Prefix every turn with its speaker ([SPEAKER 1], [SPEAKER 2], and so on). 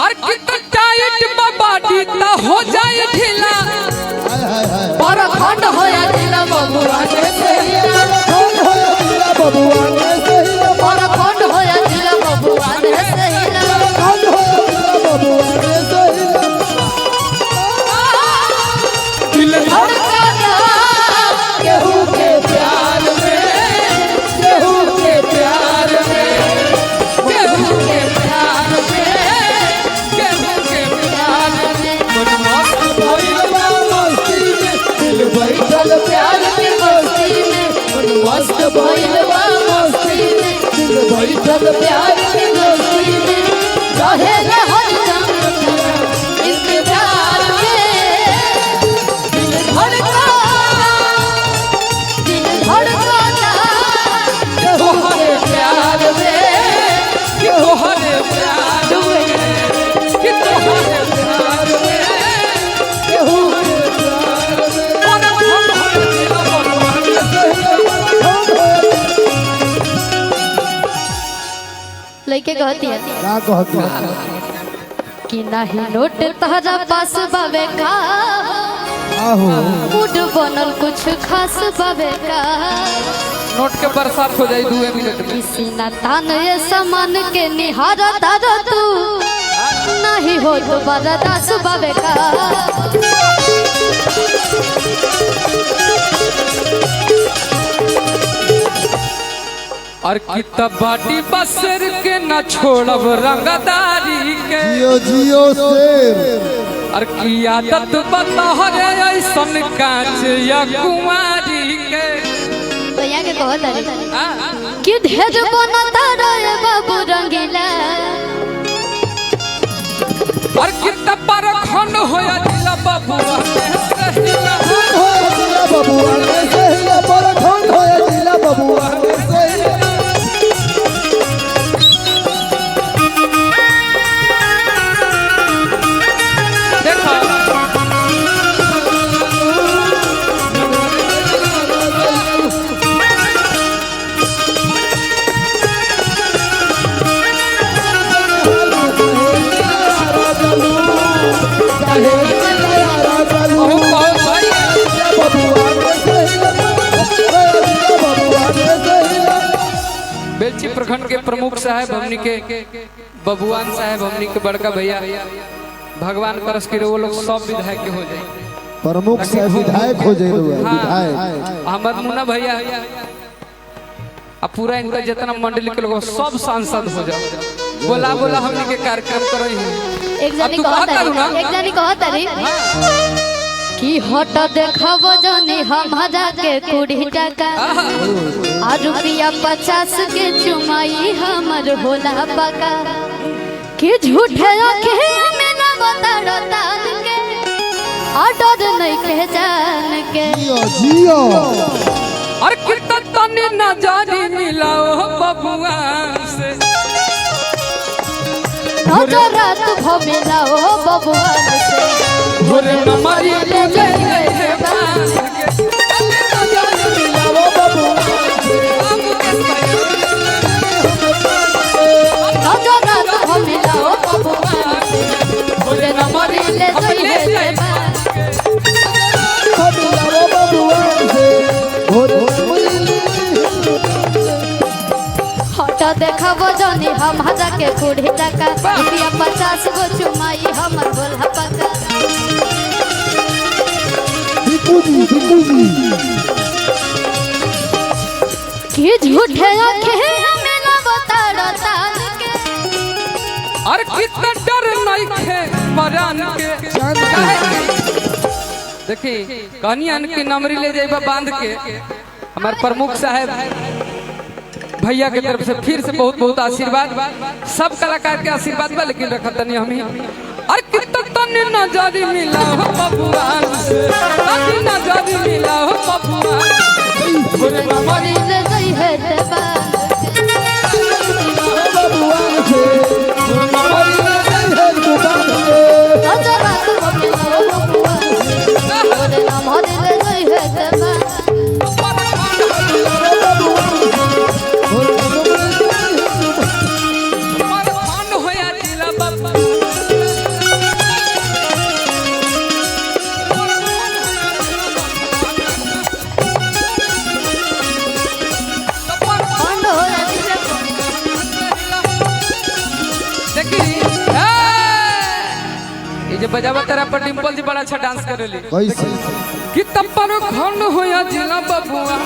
[SPEAKER 1] और कितना टाइट बाडी ता हो जाए ढीला
[SPEAKER 2] पर खंड होया दिला बबुआ के सहिला
[SPEAKER 3] बबुआ ने सहिला
[SPEAKER 2] पर खंड होया दिला बबुआ के सहिला
[SPEAKER 3] बबुआ ने सहिला
[SPEAKER 2] दिल धड़कना केहू के प्यार में केहू के प्यार में केहू के प्यार में केहू के प्यार में
[SPEAKER 3] बैठल
[SPEAKER 2] प्यार की मस्ती में मस्त भइलवा मस्ती में
[SPEAKER 3] बैठल
[SPEAKER 2] प्यार की मस्ती में रहे न हरदम इंतजार में दिल धड़कना केहू के प्यार में
[SPEAKER 1] तोहरे प्यार में कि तोहरे प्यार में
[SPEAKER 3] केहू के प्यार
[SPEAKER 2] लइके कहती है
[SPEAKER 3] का कहती है
[SPEAKER 2] कि नहीं नोट तहरा पास बावे का
[SPEAKER 3] आहो
[SPEAKER 2] मूड बनल कुछ खास बावे का
[SPEAKER 1] नोट के बरसात हो जाए 2 मिनट में
[SPEAKER 2] किसी ना तान ये सामान के निहारा तारा तू नहीं हो तो बर्दाश्त बावे का
[SPEAKER 1] और कितना बाटी बसर के न छोड़ब रंगदारी के
[SPEAKER 3] जियो जियो शेर
[SPEAKER 1] और की आदत बतहरे ऐसन कांच या कुंवारी के
[SPEAKER 2] भैया के कहत रे कि ढेर बनता रे बाबू रंगीला
[SPEAKER 1] और कितना परखंड होया दिला बबुआ के सहिला
[SPEAKER 3] बबुआ ने सहिला पर खंड होया जिला बबुआ ने सहिला
[SPEAKER 1] देखो बेलची प्रखंड के प्रमुख साहब हमनी के बबुआन साहब हमनी के बड़का भैया भगवान करस के वो लोग सब विधायक के हो जाए
[SPEAKER 3] प्रमुख से विधायक हो जाए विधायक
[SPEAKER 1] अहमद मुन्ना भैया अब पूरा इनका जितना मंडली के लोग सब सांसद हो जाओ बोला बोला हमनी के कार्यक्रम कर रही
[SPEAKER 2] एक जनी कहत रे कि हट देखब जनी हमारा के 20 टका आ रुपया 50 के चुमाई हमर होला पका कि झूठे आंखें में ना बताड़ता के आ डर नहीं के जान के
[SPEAKER 3] जियो जियो
[SPEAKER 1] और कितना तने नजारी मिलाओ बबुआ से
[SPEAKER 2] नजर रात भमिला ओ बबुआ से
[SPEAKER 1] भोरे नमरी ले जाए बांध के तने नजारी मिलाओ बबुआ से
[SPEAKER 2] नजर रात भमिला ओ बबुआ से भोरे नमरी ले जाए
[SPEAKER 3] बबुआ से
[SPEAKER 2] हट देखब जनी हमारा के 20 टका रुपया 50 गो चुमाई हमर बोला पका कि झूठे आंखें हमें ना बताड़ता के
[SPEAKER 1] और कितना डर नहीं खे परान के देखी कहानियां के नमरी ले जाइबा बांध के हमारे प्रमुख साहब भैया के तरफ से फिर से बहुत बहुत आशीर्वाद सब कलाकार के आशीर्वाद बा लेकिन रखत तनी हम ही और कितना तने नजारी मिला हो बबुआन से तने नजारी मिला हो बबुआन भोरे
[SPEAKER 2] नमरी ले जाई है ते बांध
[SPEAKER 3] बबुआ से
[SPEAKER 2] नजर रात भमिला ओ बबुआ से भोरे नमरी ले जाई है ते बांध
[SPEAKER 1] ये जो बजावा तेरा पर डिम्पल जी बड़ा अच्छा डांस करेली
[SPEAKER 3] कैसे
[SPEAKER 1] कि तपर खन होया जिला बबुआ